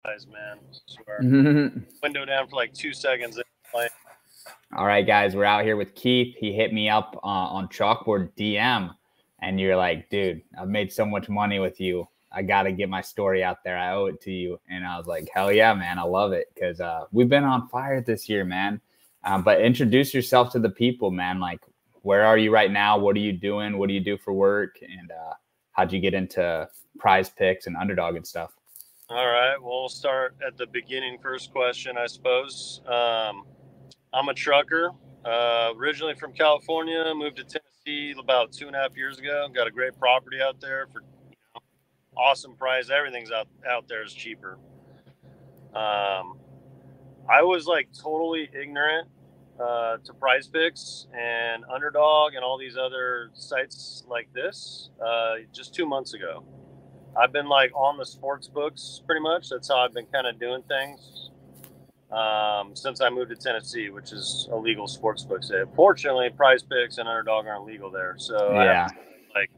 eyes, man. I swear. All Window down for like 2 seconds. right, guys, we're out here with Keith. He hit me up on Chalkboard DM, and you're like, dude, I've made so much money with you. I got to get my story out there. I owe it to you. And I was like, hell yeah, man. I love it because we've been on fire this year, man. But introduce yourself to the people, man. Like, where are you right now? What are you doing? What do you do for work? And how'd you get into Prize Picks and Underdog and stuff? All right. Well, we'll start at the beginning. First question, I suppose. I'm a trucker. Originally from California, moved to Tennessee about 2.5 years ago. Got a great property out there for awesome price. Everything's out there is cheaper. I was like totally ignorant to Prize Picks and Underdog and all these other sites like this just 2 months ago. I've been like on the sports books pretty much. That's how I've been kind of doing things since I moved to Tennessee, which is a legal sports book state. Fortunately, Prize Picks and Underdog aren't legal there. So I Yeah. have like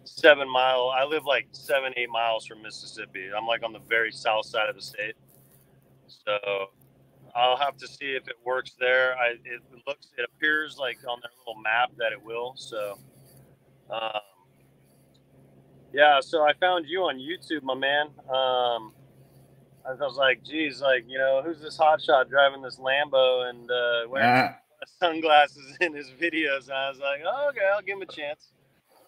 7 mile. I live like 7-8 miles from Mississippi. I'm like on the very south side of the state. So I'll have to see if it works there. It appears like on their little map that it will. So, yeah. So I found you on YouTube, my man. I was like, geez, like, who's this hotshot driving this Lambo and wearing sunglasses in his videos? And I was like, oh, okay, I'll give him a chance.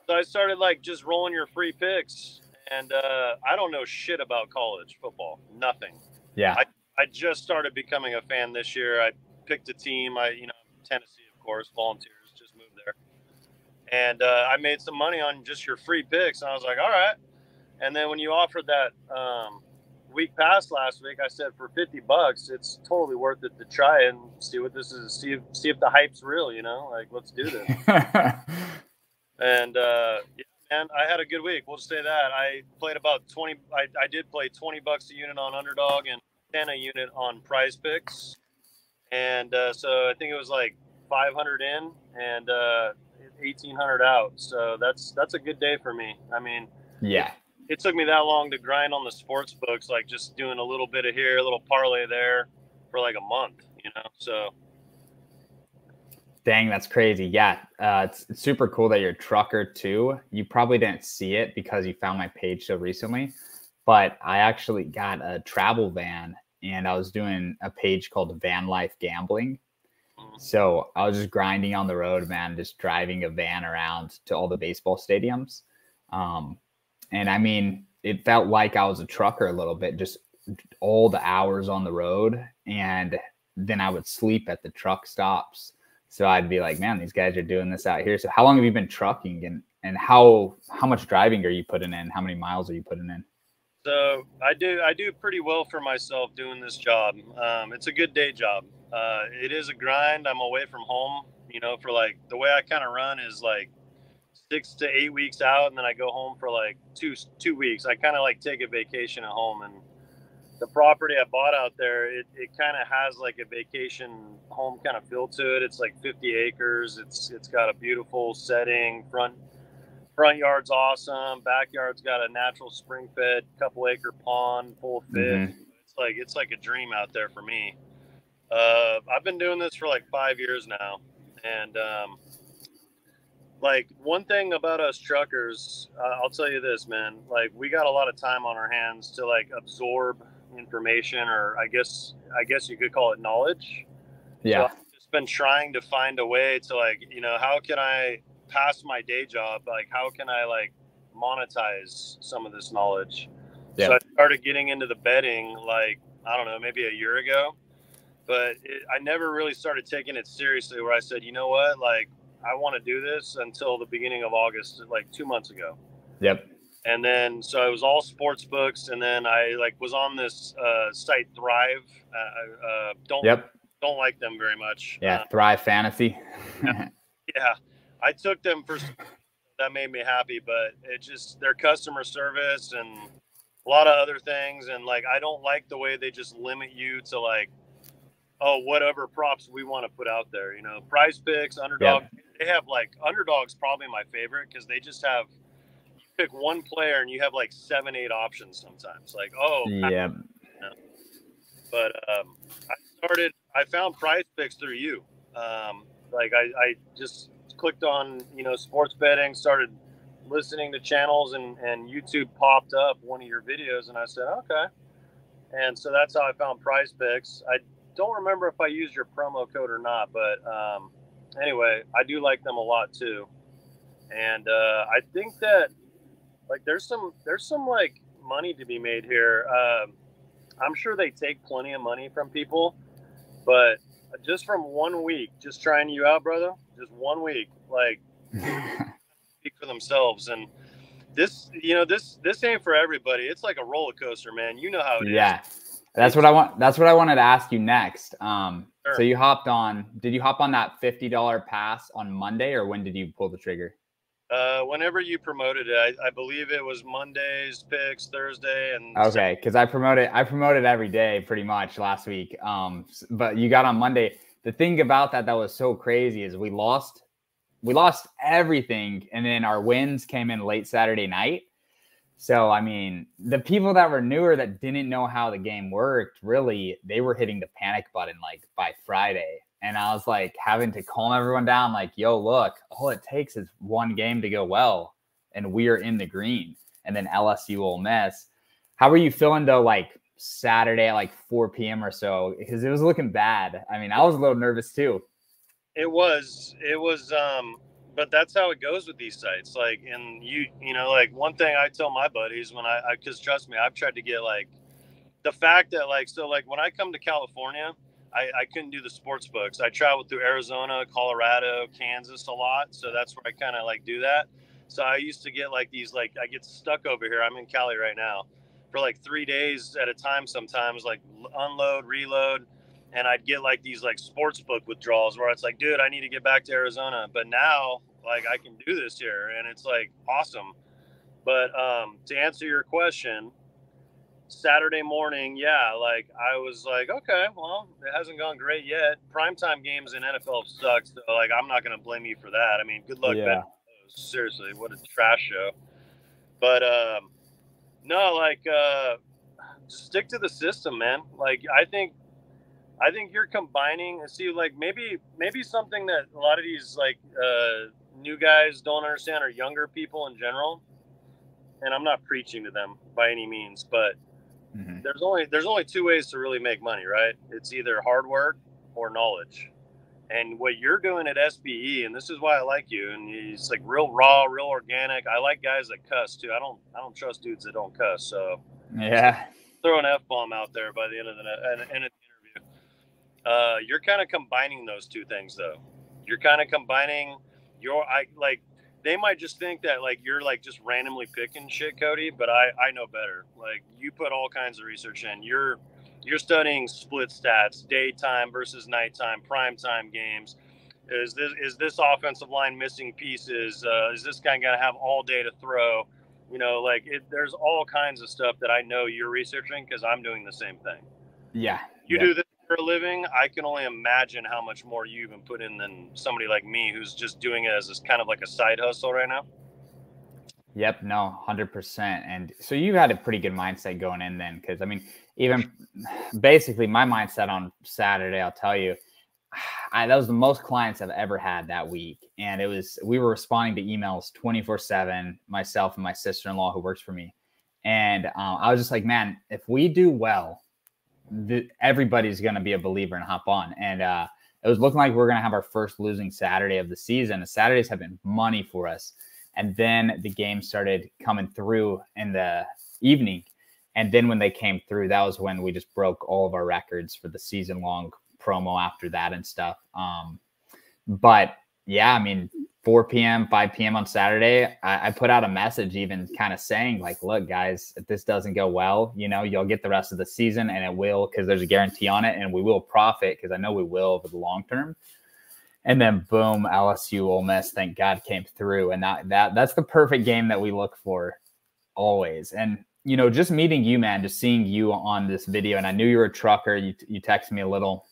So I started like just rolling your free picks, and I don't know shit about college football, nothing. Yeah. I just started becoming a fan this year. I picked a team. Tennessee, of course, Volunteers, just moved there. And I made some money on just your free picks. And I was like, all right. And then when you offered that week pass last week, I said for $50, it's totally worth it to try and see what this is. See if the hype's real, like, let's do this. And yeah, man, I had a good week. We'll just say that. I played about 20. I did play $20 a unit on Underdog and 10 a unit on Prize Picks. And so I think it was like 500 in and 1,800 out. So that's a good day for me. I mean, yeah. It took me that long to grind on the sports books, like just doing a little bit of here, a little parlay there for like a month, so. Dang, that's crazy. Yeah, it's super cool that you're a trucker too. You probably didn't see it because you found my page so recently, but I actually got a travel van and I was doing a page called Van Life Gambling. So I was just grinding on the road, man, just driving a van around to all the baseball stadiums. And I mean, it felt like I was a trucker a little bit, just all the hours on the road. And then I would sleep at the truck stops. So I'd be like, man, these guys are doing this out here. So how long have you been trucking and how much driving are you putting in? How many miles are you putting in? So I do pretty well for myself doing this job. It's a good day job. It is a grind. I'm away from home, for like the way I kind of run is like 6 to 8 weeks out. And then I go home for like two weeks. I kind of like take a vacation at home, and the property I bought out there, it kind of has like a vacation home kind of feel to it. It's like 50 acres. It's got a beautiful setting. Front yard's awesome. Backyard's got a natural spring fed couple acre pond, full fish. Mm-hmm. It's like a dream out there for me. I've been doing this for like 5 years now. And like one thing about us truckers, I'll tell you this, man, like we got a lot of time on our hands to like absorb information, or I guess you could call it knowledge. Yeah. So I've just been trying to find a way to like, how can I pass my day job? Like, how can I like monetize some of this knowledge? Yep. So I started getting into the betting, like, I don't know, maybe a year ago, but I never really started taking it seriously where I said, you know what, like, I want to do this until the beginning of August, like 2 months ago. Yep. And then, so it was all sports books. And then I like was on this site Thrive. Don't like them very much. Yeah. Thrive Fantasy. Yeah. I took them for that made me happy, but it just, their customer service and a lot of other things. And like, I don't like the way they just limit you to like, oh, whatever props we want to put out there, Prize Picks, Underdog. Yep. They have like, Underdog's probably my favorite because they just have, you pick one player and you have like 7-8 options sometimes. Like, oh, yeah, you know. But I found Prize Picks through you. Like I just clicked on, you know, sports betting, started listening to channels, and YouTube popped up one of your videos, and I said, okay. And so that's how I found Prize Picks. I don't remember if I used your promo code or not, but anyway, I do like them a lot too. And I think that like there's some like money to be made here. I'm sure they take plenty of money from people, but just from 1 week, just trying you out, brother, just 1 week, like speak for themselves. And this, you know, this ain't for everybody. It's like a roller coaster, man. You know how it is. Yeah. That's what I want. That's what I wanted to ask you next. Sure. So you hopped on, did you hop on that $50 pass on Monday, or when did you pull the trigger? Whenever you promoted it, I believe it was Monday's picks, Thursday, and okay, because I promoted every day pretty much last week. But you got on Monday. The thing about that was so crazy is we lost everything, and then our wins came in late Saturday night. So I mean, the people that were newer that didn't know how the game worked, really, they were hitting the panic button like by Friday. And I was like having to calm everyone down, like, yo, look, all it takes is one game to go well, and we are in the green. And then LSU Ole Miss. How were you feeling though, like Saturday at like 4 p.m. or so? Because it was looking bad. I mean, I was a little nervous too. It was, but that's how it goes with these sites. Like, and you know, like one thing I tell my buddies when because trust me, I've tried to get like the fact that like, so like when I come to California, I couldn't do the sports books. I traveled through Arizona, Colorado, Kansas a lot. So that's where I kind of like do that. So I used to get like these, like I get stuck over here. I'm in Cali right now for like 3 days at a time, sometimes like unload, reload. And I'd get like these like sports book withdrawals where it's like, dude, I need to get back to Arizona. But now like I can do this here, and it's like awesome. But to answer your question, Saturday morning, yeah, like I was like, okay, well, it hasn't gone great yet. Primetime games in NFL suck, so like I'm not gonna blame you for that. I mean, good luck betting those. Seriously, what a trash show. But no, like just stick to the system, man. Like I think you're combining. See, like maybe something that a lot of these like new guys don't understand, or younger people in general. And I'm not preaching to them by any means, but there's only two ways to really make money, right? It's either hard work or knowledge. And what you're doing at SBE, and this is why I like you, and it's like real raw, real organic. I like guys that cuss too. I don't trust dudes that don't cuss. So yeah, throw an F-bomb out there by the end of the interview. You're kind of combining those two things, though. You're kind of combining they might just think that like you're like just randomly picking shit, Cody, but I know better. Like you put all kinds of research in. You're studying split stats, daytime versus nighttime, primetime games. Is this offensive line missing pieces? Is this guy gonna have all day to throw? You know, like there's all kinds of stuff that I know you're researching because I'm doing the same thing. Yeah. You do this for a living. I can only imagine how much more you even put in than somebody like me who's just doing it as this kind of like a side hustle right now. Yep. No, 100%. And so you had a pretty good mindset going in then, because I mean, even basically my mindset on Saturday, I'll tell you, that was the most clients I've ever had that week. And we were responding to emails 24/7, myself and my sister-in-law who works for me. And I was just like, man, if we do well, everybody's going to be a believer and hop on. And it was looking like we're going to have our first losing Saturday of the season. The Saturdays have been money for us. And then the game started coming through in the evening. And then when they came through, that was when we just broke all of our records for the season long promo after that and stuff. But yeah, I mean, 4 p.m., 5 p.m. on Saturday, I put out a message even kind of saying like, look, guys, if this doesn't go well, you know, you'll get the rest of the season, and it will, because there's a guarantee on it, and we will profit because I know we will over the long term. And then boom, LSU Ole Miss, thank God, came through. And that's the perfect game that we look for always. And, you know, just meeting you, man, just seeing you on this video, and I knew you were a trucker. You texted me a little.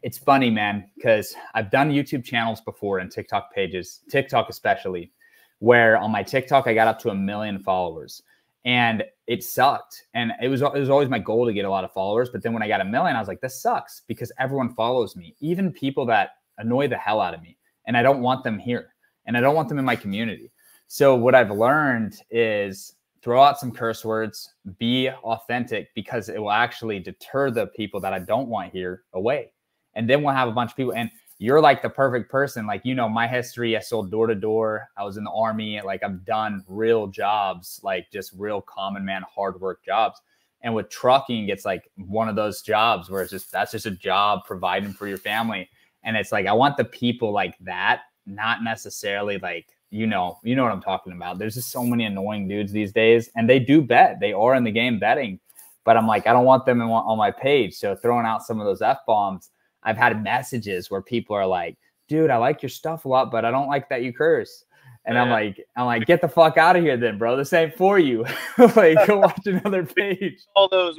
It's funny, man, because I've done YouTube channels before and TikTok pages, TikTok especially, where on my TikTok, I got up to 1 million followers. And it sucked. And it was always my goal to get a lot of followers. But then when I got 1 million, I was like, this sucks because everyone follows me, even people that annoy the hell out of me. And I don't want them here. And I don't want them in my community. So what I've learned is throw out some curse words, be authentic, because it will actually deter the people that I don't want here away. And then we'll have a bunch of people. And you're like the perfect person. Like, you know, my history, I sold door to door. I was in the Army. Like, I've done real jobs, like just real common man, hard work jobs. And with trucking, it's like one of those jobs where it's just, that's just a job providing for your family. And it's like, I want the people like that, not necessarily like, you know what I'm talking about. There's just so many annoying dudes these days, and they do bet. They are in the game betting, but I'm like, I don't want them on my page. So throwing out some of those F-bombs, I've had messages where people are like, dude, I like your stuff a lot, but I don't like that you curse. And I'm like, get the fuck out of here then, bro. This ain't for you. Like, go watch another page.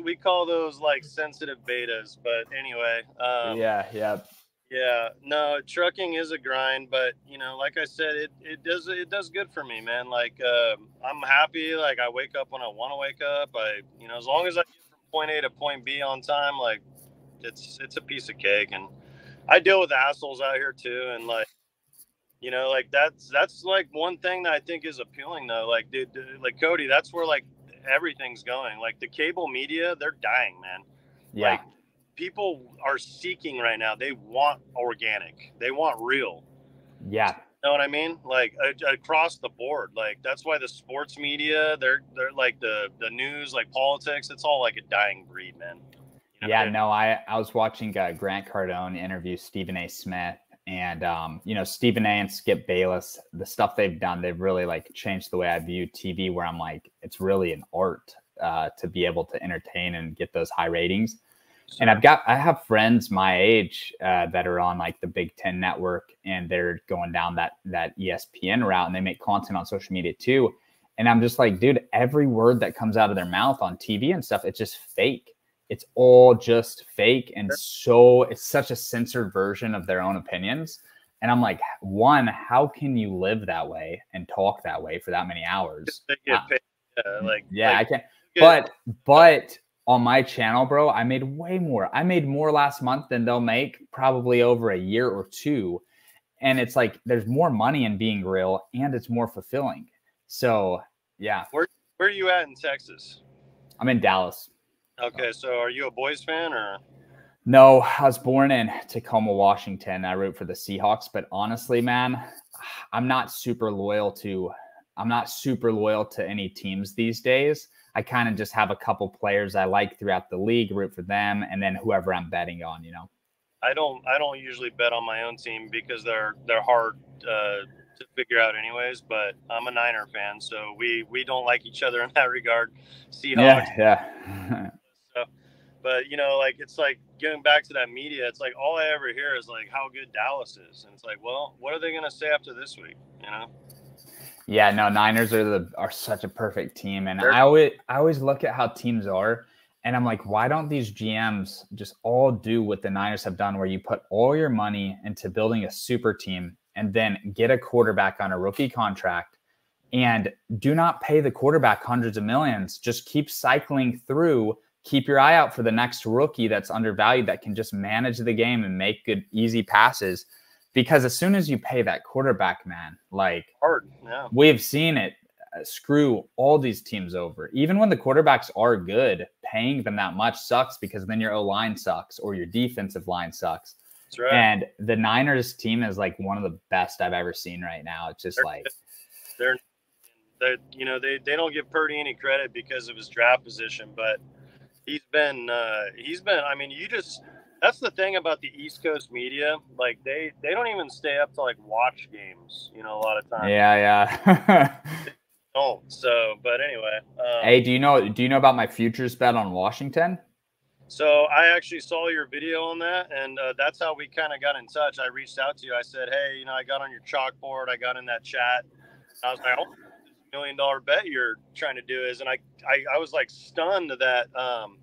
We call those like sensitive betas, but anyway. Yeah, no, trucking is a grind, but you know, like I said, it does good for me, man. Like, I'm happy. Like, I wake up when I want to wake up. As long as I get from point A to point B on time, like, it's a piece of cake. And I deal with assholes out here too, and like, like that's like one thing that I think is appealing though. Like, dude, like Cody, that's where like everything's going. Like the cable media, they're dying, man. Yeah. Like, people are seeking right now. They want organic. They want real. Yeah. You know what I mean? Like across the board. Like that's why the sports media, they're like the news, like politics, it's all like a dying breed, man. I was watching Grant Cardone interview Stephen A. Smith, and Stephen A. and Skip Bayless, the stuff they've done, they've really like changed the way I view TV, where I'm like, it's really an art to be able to entertain and get those high ratings. And I have friends my age that are on like the Big Ten network, and they're going down that ESPN route, and they make content on social media too. And I'm just like, dude, every word that comes out of their mouth on TV and stuff, it's just fake. It's all just fake. And so it's such a censored version of their own opinions. And I'm like, one, how can you live that way and talk that way for that many hours? I can't. But on my channel, bro, I made way more. I made more last month than they'll make probably over a year or two. And it's like, there's more money in being real, and it's more fulfilling. So yeah. Where are you at in Texas? I'm in Dallas. Okay. So are you a Boys fan or? No, I was born in Tacoma, Washington. I root for the Seahawks, but honestly, man, I'm not super loyal to any teams these days. I kind of just have a couple players I like throughout the league, root for them, and then whoever I'm betting on, I don't usually bet on my own team because they're hard to figure out anyways, but I'm a Niner fan, so we don't like each other in that regard. Seahawks. Yeah. So, but like, it's like getting back to that media, it's like all I ever hear is like how good Dallas is, and it's like, well, what are they going to say after this week, Yeah, no, Niners are such a perfect team. And I always look at how teams are, and I'm like, why don't these GMs just all do what the Niners have done, where you put all your money into building a super team and then get a quarterback on a rookie contract, and do not pay the quarterback hundreds of millions. Just keep cycling through. Keep your eye out for the next rookie that's undervalued, that can just manage the game and make good, easy passes. Because as soon as you pay that quarterback, man, like, hard. Yeah. We've seen it screw all these teams over. Even when the quarterbacks are good, paying them that much sucks, because then your O-line sucks or your defensive line sucks. That's right. And the Niners team is like one of the best I've ever seen right now. It's just they don't give Purdy any credit because of his draft position, but he's been I mean, that's the thing about the East Coast media. Like they don't even stay up to like watch games, a lot of times. Yeah. They don't. So, but anyway. Hey, do you know about my futures bet on Washington? So I actually saw your video on that, and that's how we kind of got in touch. I reached out to you. I said, hey, I got on your chalkboard. I got in that chat. I was like, oh, $1 million bet you're trying to do is, and I was like stunned that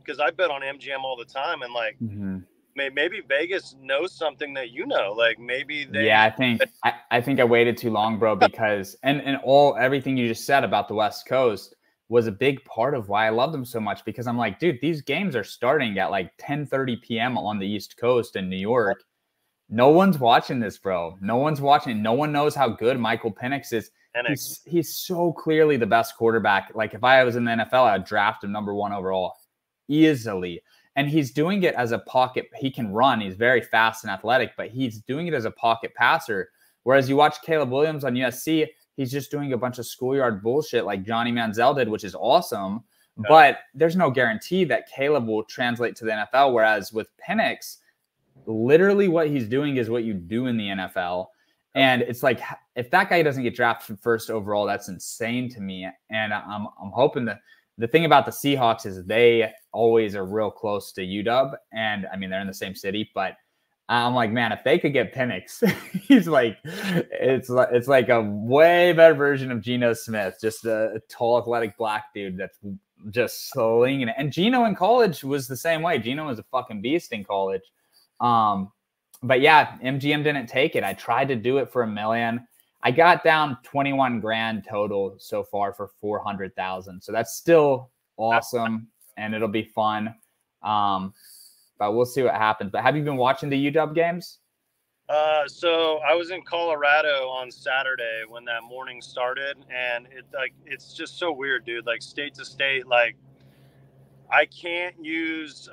because I bet on MGM all the time, and like maybe Vegas knows something that like maybe they. Yeah, I think I waited too long, bro, because and everything you just said about the West Coast, was a big part of why I loved them so much, because I'm like, dude, these games are starting at like 10:30 p.m. on the East Coast in New York. No one's watching this, bro. No one's watching. No one knows how good Michael Penix is. He's so clearly the best quarterback. Like, if I was in the NFL, I'd draft him #1 overall easily. And he's doing it as a pocket. He can run. He's very fast and athletic, but he's doing it as a pocket passer. Whereas you watch Caleb Williams on USC, he's just doing a bunch of schoolyard bullshit like Johnny Manziel did, which is awesome. Yeah. But there's no guarantee that Caleb will translate to the NFL. Whereas with Penix, literally what he's doing is what you do in the NFL. And it's like, if that guy doesn't get drafted first overall, that's insane to me. And I'm hoping that the thing about the Seahawks is they always are real close to UW. And I mean, they're in the same city, but I'm like, man, if they could get Penix, he's like, it's like a way better version of Geno Smith, just a tall, athletic black dude that's just slinging it. And Geno in college was the same way. Geno was a fucking beast in college. But yeah, MGM didn't take it. I tried to do it for $1 million. I got down 21 grand total so far for 400,000. So that's still awesome, and it'll be fun. But we'll see what happens. But have you been watching the UW games? So I was in Colorado on Saturday when that morning started, and it's just so weird, dude. Like, state to state, like, I can't use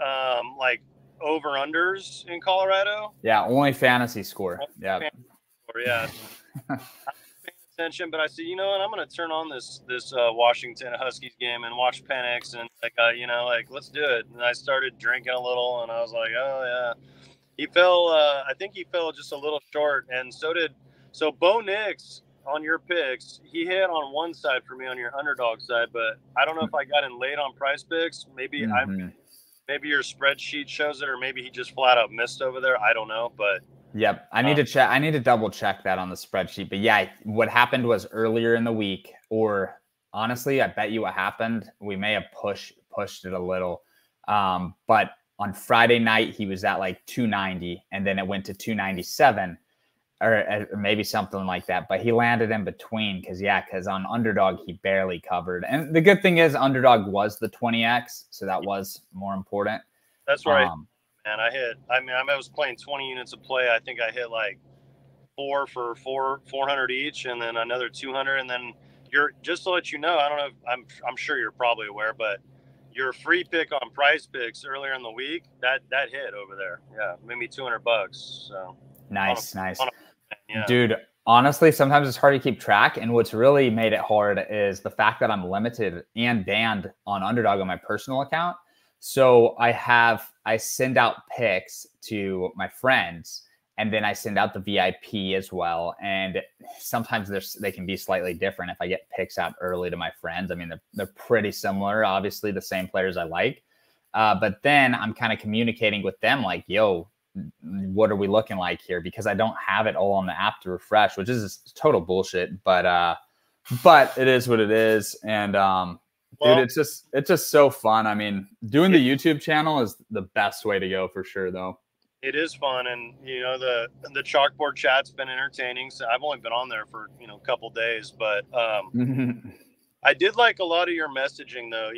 like over-unders in Colorado. Yeah, only fantasy score. Yeah. Yeah. I'm paying attention, but I said, you know what? I'm going to turn on this Washington Huskies game and watch Penix, and let's do it. And I started drinking a little, and I was like, oh yeah. He fell. I think he fell just a little short, and so Bo Nix on your picks. He hit on one side for me on your underdog side, but I don't know if I got in late on Price Picks. Maybe maybe your spreadsheet shows it, or maybe he just flat out missed over there. I don't know, but yep, I need to check. I need to double check that on the spreadsheet. But yeah, what happened was earlier in the week, or honestly, I bet you what happened. We may have pushed it a little, but on Friday night he was at like 290, and then it went to 297. Or maybe something like that, but he landed in between because on Underdog he barely covered. And the good thing is Underdog was the 20x, so that was more important. That's right, man. I was playing 20 units of play. I think I hit like 400 each, and then another 200. And then just to let you know, I don't know if I'm sure you're probably aware, but your free pick on Price Picks earlier in the week that hit over there. Yeah, maybe $200. So nice. Yeah. Dude, honestly, sometimes it's hard to keep track. And what's really made it hard is the fact that I'm limited and banned on Underdog on my personal account. So I send out picks to my friends, and then I send out the VIP as well. And sometimes they can be slightly different if I get picks out early to my friends. I mean, they're pretty similar, obviously the same players I like. But then I'm kind of communicating with them like, yo, what are we looking like here? Because I don't have it all on the app to refresh, which is total bullshit. But it is what it is. And dude, it's just so fun. I mean, doing the YouTube channel is the best way to go for sure, though. It is fun, and the chalkboard chat's been entertaining. So I've only been on there for a couple days, but I did like a lot of your messaging, though.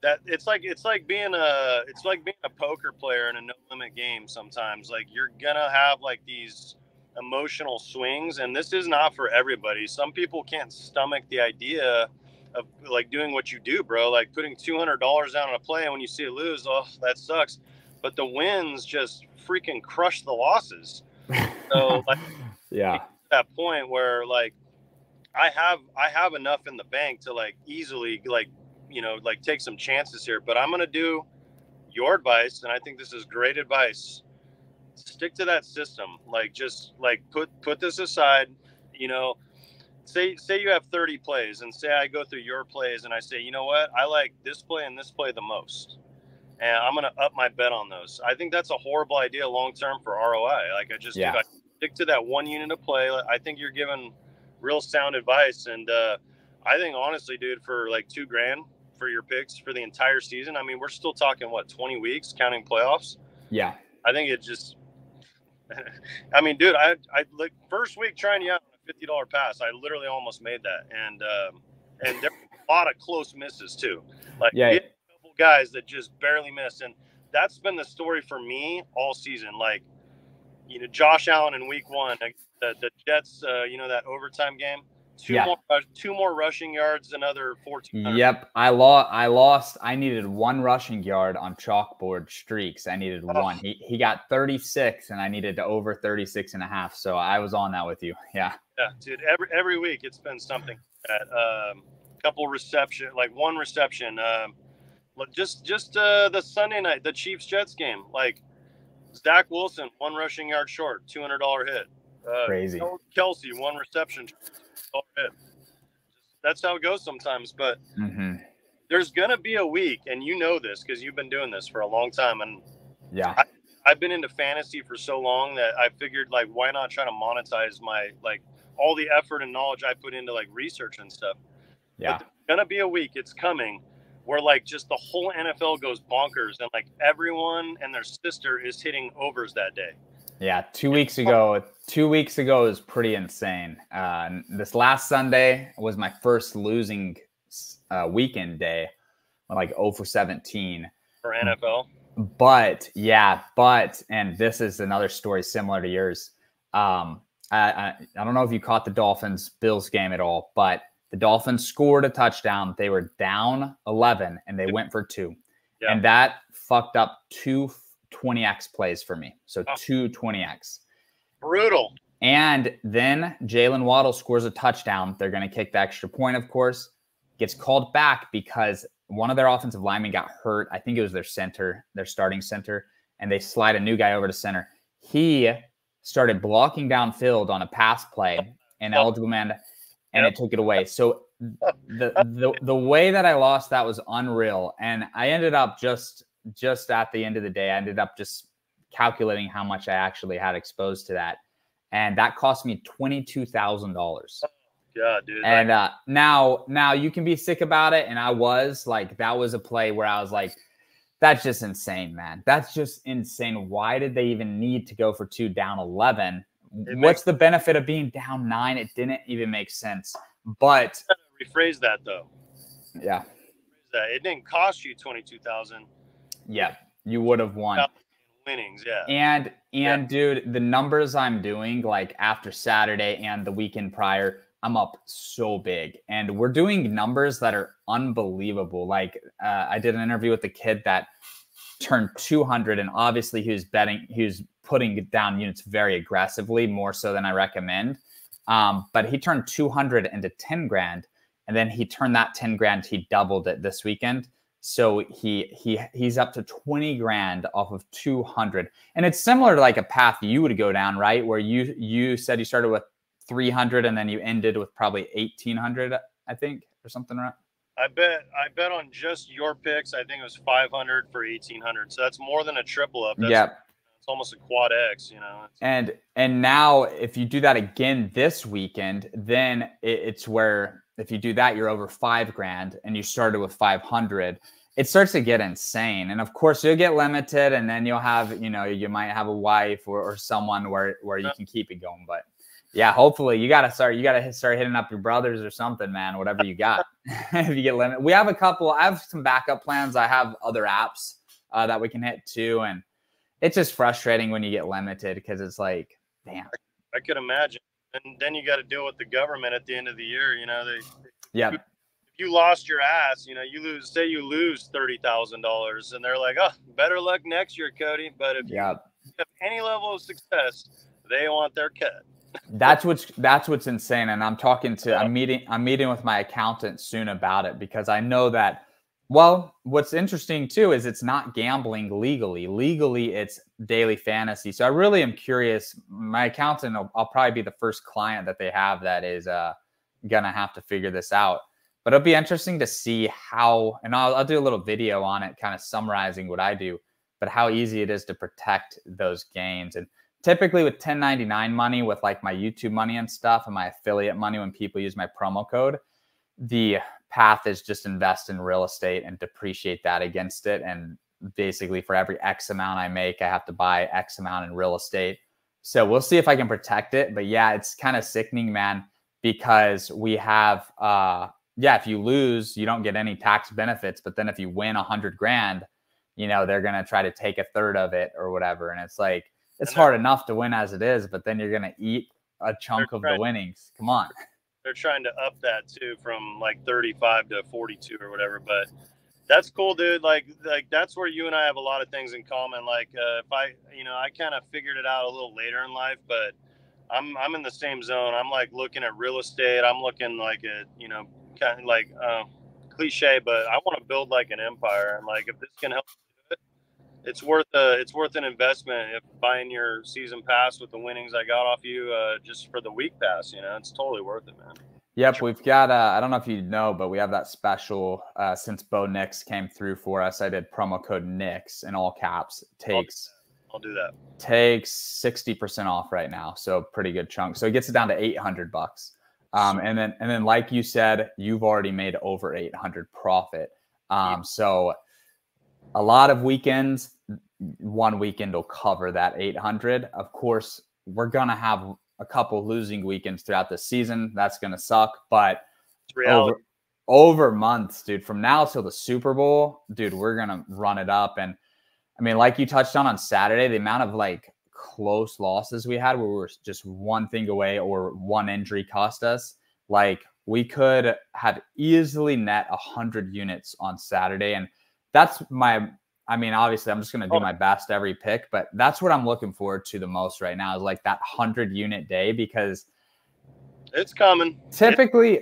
That it's like being a poker player in a no limit game. Sometimes, like, you're gonna have like these emotional swings, and this is not for everybody. Some people can't stomach the idea of like doing what you do, bro. Like putting $200 down on a play, and when you see it lose, oh, that sucks. But the wins just freaking crush the losses. So like, yeah, that point where like I have enough in the bank to like easily like take some chances here. But I'm gonna do your advice, and I think this is great advice. Stick to that system. Like, just like put this aside. Say you have 30 plays, and say I go through your plays and I say, you know what, I like this play and this play the most, and I'm gonna up my bet on those. I think that's a horrible idea long term for ROI. Like, if I stick to that one unit of play, I think you're giving real sound advice. And I think honestly, dude, for like $2,000 for your picks for the entire season, I mean, we're still talking 20 weeks counting playoffs. Yeah, I think it just I mean, dude, I like first week trying you out on a $50 pass, I literally almost made that. And and there were a lot of close misses too. Like Yeah. we had a couple guys that just barely missed, and that's been the story for me all season. Like, you know, Josh Allen in week 1, the Jets, you know, that overtime game, two more rushing yards, another 1400. Yep, I lost. I needed 1 rushing yard on chalkboard streaks. I needed 1. He got 36, and I needed to over 36.5. So I was on that with you. Yeah. Yeah, dude. Every week it's been something. Couple reception, like 1 reception. Just the Sunday night, the Chiefs Jets game, like Zach Wilson, 1 rushing yard short, $200 hit. Crazy. Kelsey, 1 reception, $200 hit. That's how it goes sometimes. But there's gonna be a week, and you know this because you've been doing this for a long time. And yeah, I've been into fantasy for so long that I figured, like, why not try to monetize my, like, all the effort and knowledge I put into, like, research and stuff. Yeah. But there's gonna be a week, it's coming, where, like, just the whole NFL goes bonkers, and, like, everyone and their sister is hitting overs that day. Yeah, 2 weeks ago. 2 weeks ago is pretty insane. This last Sunday was my first losing weekend day, like 0 for 17 for NFL. But and this is another story similar to yours. I don't know if you caught the Dolphins-Bills game at all, but the Dolphins scored a touchdown. They were down 11, and they went for 2. Yeah. And that fucked up 2 20x plays for me. So 2 20x. Brutal. And then Jalen Waddle scores a touchdown. They're going to kick the extra point, of course. Gets called back because one of their offensive linemen got hurt. I think it was their center, their starting center, and they slide a new guy over to center. He started blocking downfield on a pass play, an eligible man, and it took it away. So the way that I lost that was unreal. And I ended up just at the end of the day, I ended up just calculating how much I actually had exposed to that. And that cost me $22,000. Yeah, dude. And now you can be sick about it. And I was like, that was a play where I was like, that's just insane, man. That's just insane. Why did they even need to go for 2 down 11? What's the benefit of being down 9? It didn't even make sense. But rephrase that though. Yeah. It didn't cost you $22,000. Yeah, you would have won. Winnings, yeah. And dude, the numbers I'm doing, like after Saturday and the weekend prior, I'm up so big. And we're doing numbers that are unbelievable. Like I did an interview with a kid that turned 200, and obviously he was putting down units very aggressively, more so than I recommend. But he turned 200 into 10 grand, and then he turned that 10 grand, he doubled it this weekend. So he's up to 20 grand off of 200. And it's similar to like a path you would go down, right? Where you said you started with 300 and then you ended with probably 1,800, I think, or something, right? I bet on just your picks, I think it was 500 for 1,800. So that's more than a triple up. That's, it's almost a quad X, you know. And now if you do that again this weekend, then it's where if you do that, you're over 5 grand, and you started with 500. It starts to get insane. And of course you'll get limited, and then you'll have, you might have a wife or someone where you can keep it going. But yeah, hopefully you got to start hitting up your brothers or something, man, whatever you got. If you get limited, I have some backup plans. I have other apps that we can hit too. And it's just frustrating when you get limited, because it's like, damn. I could imagine. And then you got to deal with the government at the end of the year. If you lost your ass, you lose $30,000, and they're like, oh, better luck next year, Cody. But if you have any level of success, they want their cut. That's what's insane. And I'm meeting with my accountant soon about it, because I know that, well, what's interesting too is it's not gambling legally. Legally, it's daily fantasy. So I really am curious. My accountant, I'll probably be the first client that they have that is gonna have to figure this out. But it'll be interesting to see how, and I'll do a little video on it, kind of summarizing what I do, but how easy it is to protect those gains. And typically with 1099 money, with like my YouTube money and stuff, and my affiliate money, when people use my promo code, the path is just invest in real estate and depreciate that against it. And basically for every X amount I make, I have to buy X amount in real estate. So we'll see if I can protect it. But yeah, it's kind of sickening, man, because we have yeah, if you lose, you don't get any tax benefits. But then if you win 100 grand, you know, they're going to try to take a third of it or whatever. And it's like, it's hard enough to win as it is, but then you're going to eat a chunk of the winnings. Come on. They're trying to up that too from like 35 to 42 or whatever. But that's cool, dude. Like that's where you and I have a lot of things in common. Like if I kind of figured it out a little later in life, but I'm in the same zone. I'm like looking at real estate. I'm looking like at, kind of like cliche, but I want to build like an empire. And like, if this can help do it, it's worth an investment. If buying your season pass with the winnings I got off you, just for the week pass, it's totally worth it, man. Yep, we've got, I don't know if you know, but we have that special, since Bo Nix came through for us. I did promo code Nix in all caps. I'll do that. Takes 60% off right now. So pretty good chunk. So it gets it down to $800. And then like you said, you've already made over 800 profit. So a lot of weekends, one weekend will cover that 800. Of course, we're going to have a couple losing weekends throughout the season. That's going to suck, but it's reality. Over months, dude, from now till the Super Bowl, dude, we're going to run it up. And I mean, like you touched on Saturday, the amount of like close losses we had where we were just one thing away or one injury cost us, like we could have easily net 100 units on Saturday. And that's obviously I'm just going to do my best every pick, but that's what I'm looking forward to the most right now is like that 100-unit day, because it's coming. Typically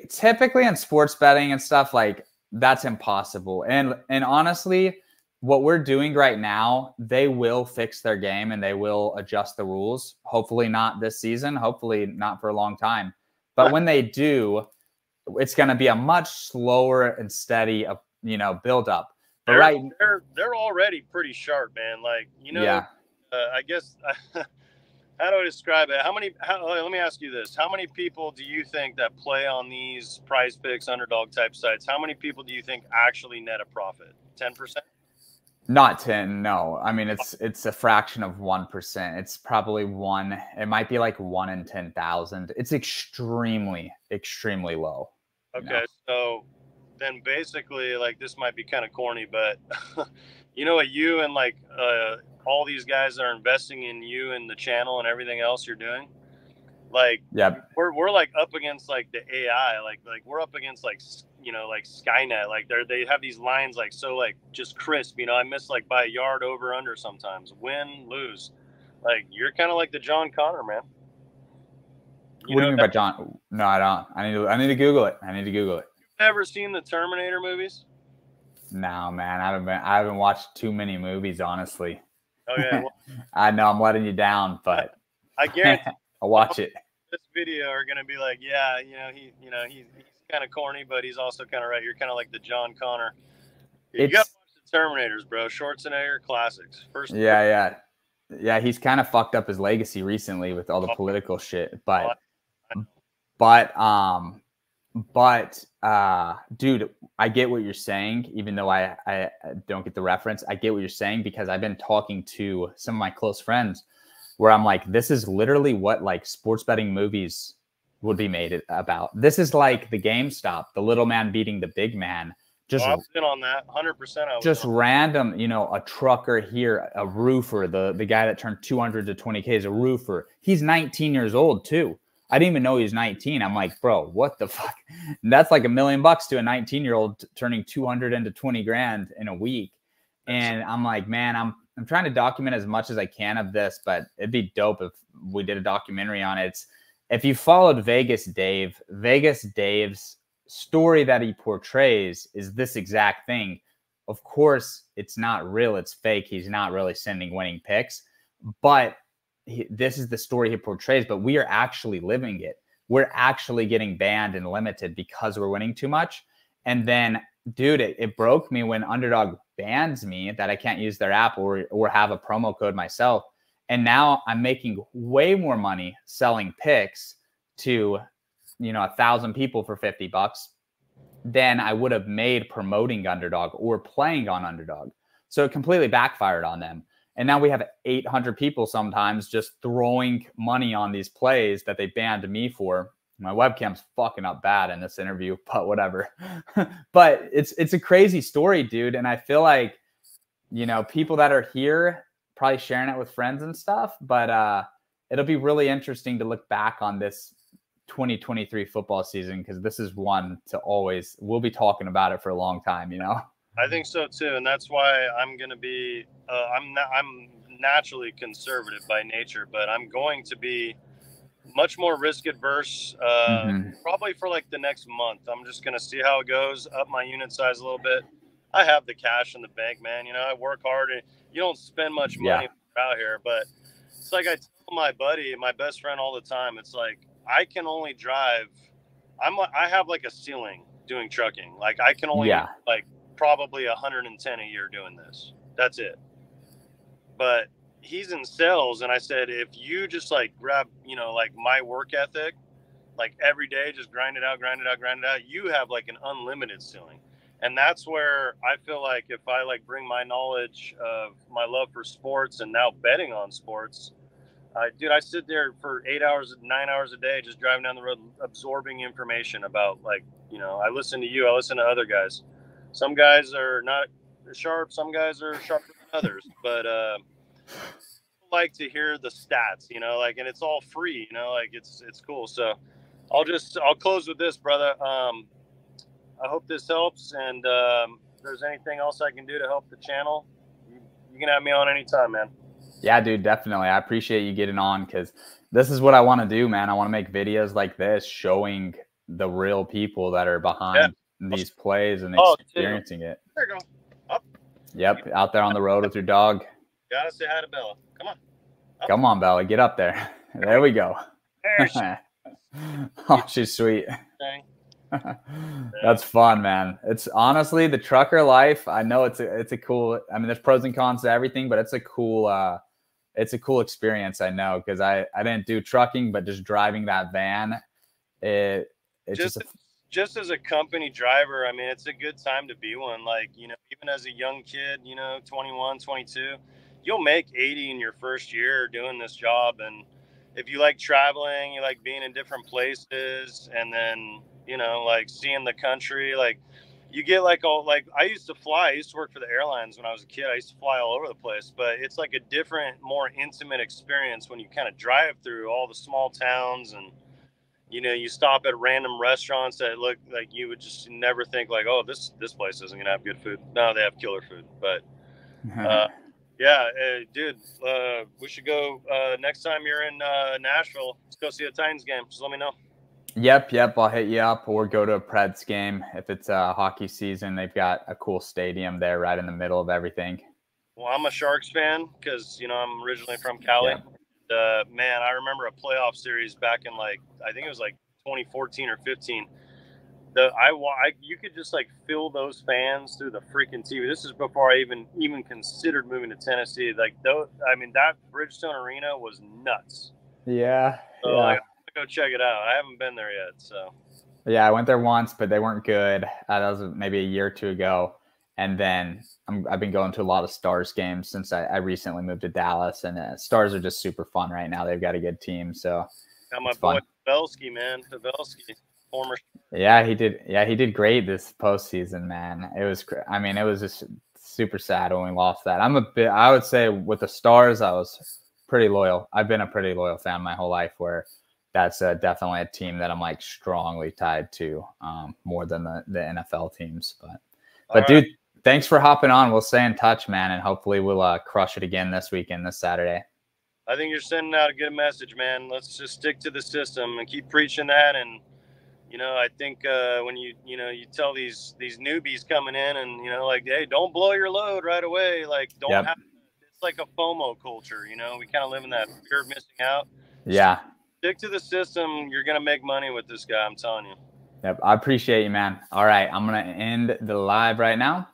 in sports betting and stuff, like that's impossible. And honestly, what we're doing right now, they will fix their game and they will adjust the rules. Hopefully not this season, hopefully not for a long time. But when they do, it's going to be a much slower and steady, build up. But they're already pretty sharp, man. Like, yeah. I guess, how do I describe it? Let me ask you this. How many people do you think that play on these Prize Picks, Underdog type sites? How many people do you think actually net a profit? 10%? Not 10, no. I mean, it's a fraction of 1%. It's probably one. It might be like 1 in 10,000. It's extremely, extremely low. Okay, so then basically, like, this might be kind of corny, but what you and like all these guys that are investing in you and the channel and everything else you're doing, like, yep. we're like up against like the AI, like we're up against like like Skynet, like they have these lines like so like just crisp. I miss like by a yard over under sometimes, win lose. Like you're kind of like the John Connor, man. What do you mean by John? No, I don't. I need to Google it. You've ever seen the Terminator movies? No, man. I haven't watched too many movies, honestly. Okay, well, I know I'm letting you down, but I guarantee I'll watch it. This video are gonna be like, yeah, he's kind of corny, but he's also kind of right. You're kind of like the John Connor. You gotta watch the Terminators, bro. Schwarzenegger classics. Yeah. He's kind of fucked up his legacy recently with all the political shit, but dude, I get what you're saying, even though I don't get the reference. I get what you're saying because I've been talking to some of my close friends where I'm like, this is literally what like sports betting movies would be made about. This is like the GameStop, the little man beating the big man. I was in on that 100%. Just random, a trucker here, a roofer, the guy that turned 200 to 20K is a roofer. He's 19 years old too. I didn't even know he was 19. I'm like, bro, what the fuck? And that's like $1 million to a 19-year-old turning 200 into 20 grand in a week. And I'm like, man, I'm trying to document as much as I can of this, but it'd be dope if we did a documentary on it. If you followed Vegas Dave's story that he portrays is this exact thing. Of course, it's not real. It's fake. He's not really sending winning picks, but this is the story he portrays, but we are actually living it. We're actually getting banned and limited because we're winning too much. And then, dude, it broke me when Underdog bans me that I can't use their app or have a promo code myself. And now I'm making way more money selling picks to, 1,000 people for $50 than I would have made promoting Underdog or playing on Underdog. So it completely backfired on them. And now we have 800 people sometimes just throwing money on these plays that they banned me for. My webcam's fucking up bad in this interview, but whatever. But it's a crazy story, dude. And I feel like, you know, people that are here probably sharing it with friends and stuff, but it'll be really interesting to look back on this 2023 football season, because this is one to always, we'll be talking about it for a long time, you know? I think so too, and that's why I'm going to be. I'm naturally conservative by nature, but I'm going to be much more risk adverse. Probably for like the next month. I'm just going to see how it goes. Up my unit size a little bit. I have the cash in the bank, man. You know, I work hard, and you don't spend much money out here. But it's like I tell my buddy, my best friend, all the time. It's like I can only drive. I have like a ceiling doing trucking. Like I can only like probably 110 a year doing this. That's it. But he's in sales, and I said, if you just like grab, you know, like my work ethic, like every day, just grind it out, you have like an unlimited ceiling. And that's where I feel like if I like bring my knowledge of my love for sports and now betting on sports, dude, I sit there for 8 hours, 9 hours a day, just driving down the road, absorbing information about, like, you know, I listen to you, I listen to other guys. Some guys are not sharp, some guys are sharper than others, but I like to hear the stats, you know, like, and it's all free, you know, like it's cool. So I'll close with this, brother. I hope this helps, and if there's anything else I can do to help the channel, you can have me on anytime, man. Yeah, dude, definitely. I appreciate you getting on, because this is what I want to do, man. I want to make videos like this showing the real people that are behind these plays and experiencing it. There you go. Up. Yep, out there on the road with your dog. Gotta say hi to Bella. Come on. Up. Come on, Bella. Get up there. There we go. There oh, she's sweet. That's fun, man. It's honestly the trucker life. I know it's a cool, I mean, there's pros and cons to everything, but it's a cool experience. I know, because I didn't do trucking, but just driving that van, it's just as a company driver, I mean, it's a good time to be one. Like, you know, even as a young kid, you know, 21, 22, you'll make 80 in your first year doing this job. And if you like traveling, you like being in different places, and then, you know, like seeing the country, like you get like I used to fly. I used to work for the airlines when I was a kid. I used to fly all over the place, but it's like a different, more intimate experience when you kind of drive through all the small towns, and, you know, you stop at random restaurants that look like you would just never think like, oh, this place isn't going to have good food. No, they have killer food. But yeah, dude, we should go next time you're in Nashville. Let's go see a Titans game. Just let me know. Yep. I'll hit you up, or go to a Preds game. If it's hockey season, they've got a cool stadium there right in the middle of everything. Well, I'm a Sharks fan because, you know, I'm originally from Cali. Yeah. Man, I remember a playoff series back in, like, I think it was like 2014 or 15. You could just like feel those fans through the freaking TV. This is before I even considered moving to Tennessee. Like, I mean, that Bridgestone Arena was nuts. Yeah. So like, I'm gonna go check it out. I haven't been there yet, so. Yeah, I went there once, but they weren't good. That was maybe a year or two ago. And then I've been going to a lot of Stars games since I recently moved to Dallas, and Stars are just super fun right now. They've got a good team, so. Got my boy Pavelski, man. Pavelski, former. Yeah, he did. Yeah, he did great this postseason, man. It was just super sad when we lost that. I would say with the Stars, I was pretty loyal. I've been a pretty loyal fan my whole life, where that's definitely a team that I'm like strongly tied to, more than the NFL teams. But dude, thanks for hopping on. We'll stay in touch, man, and hopefully we'll crush it again this weekend, this Saturday. I think you're sending out a good message, man. Let's just stick to the system and keep preaching that. And, you know, I think when you tell these newbies coming in, and, you know, like, hey, don't blow your load right away. Like, don't have, it's like a FOMO culture, you know, we kind of live in that fear of missing out. Yeah. Stick to the system. You're going to make money with this guy, I'm telling you. Yep. I appreciate you, man. All right. I'm going to end the live right now.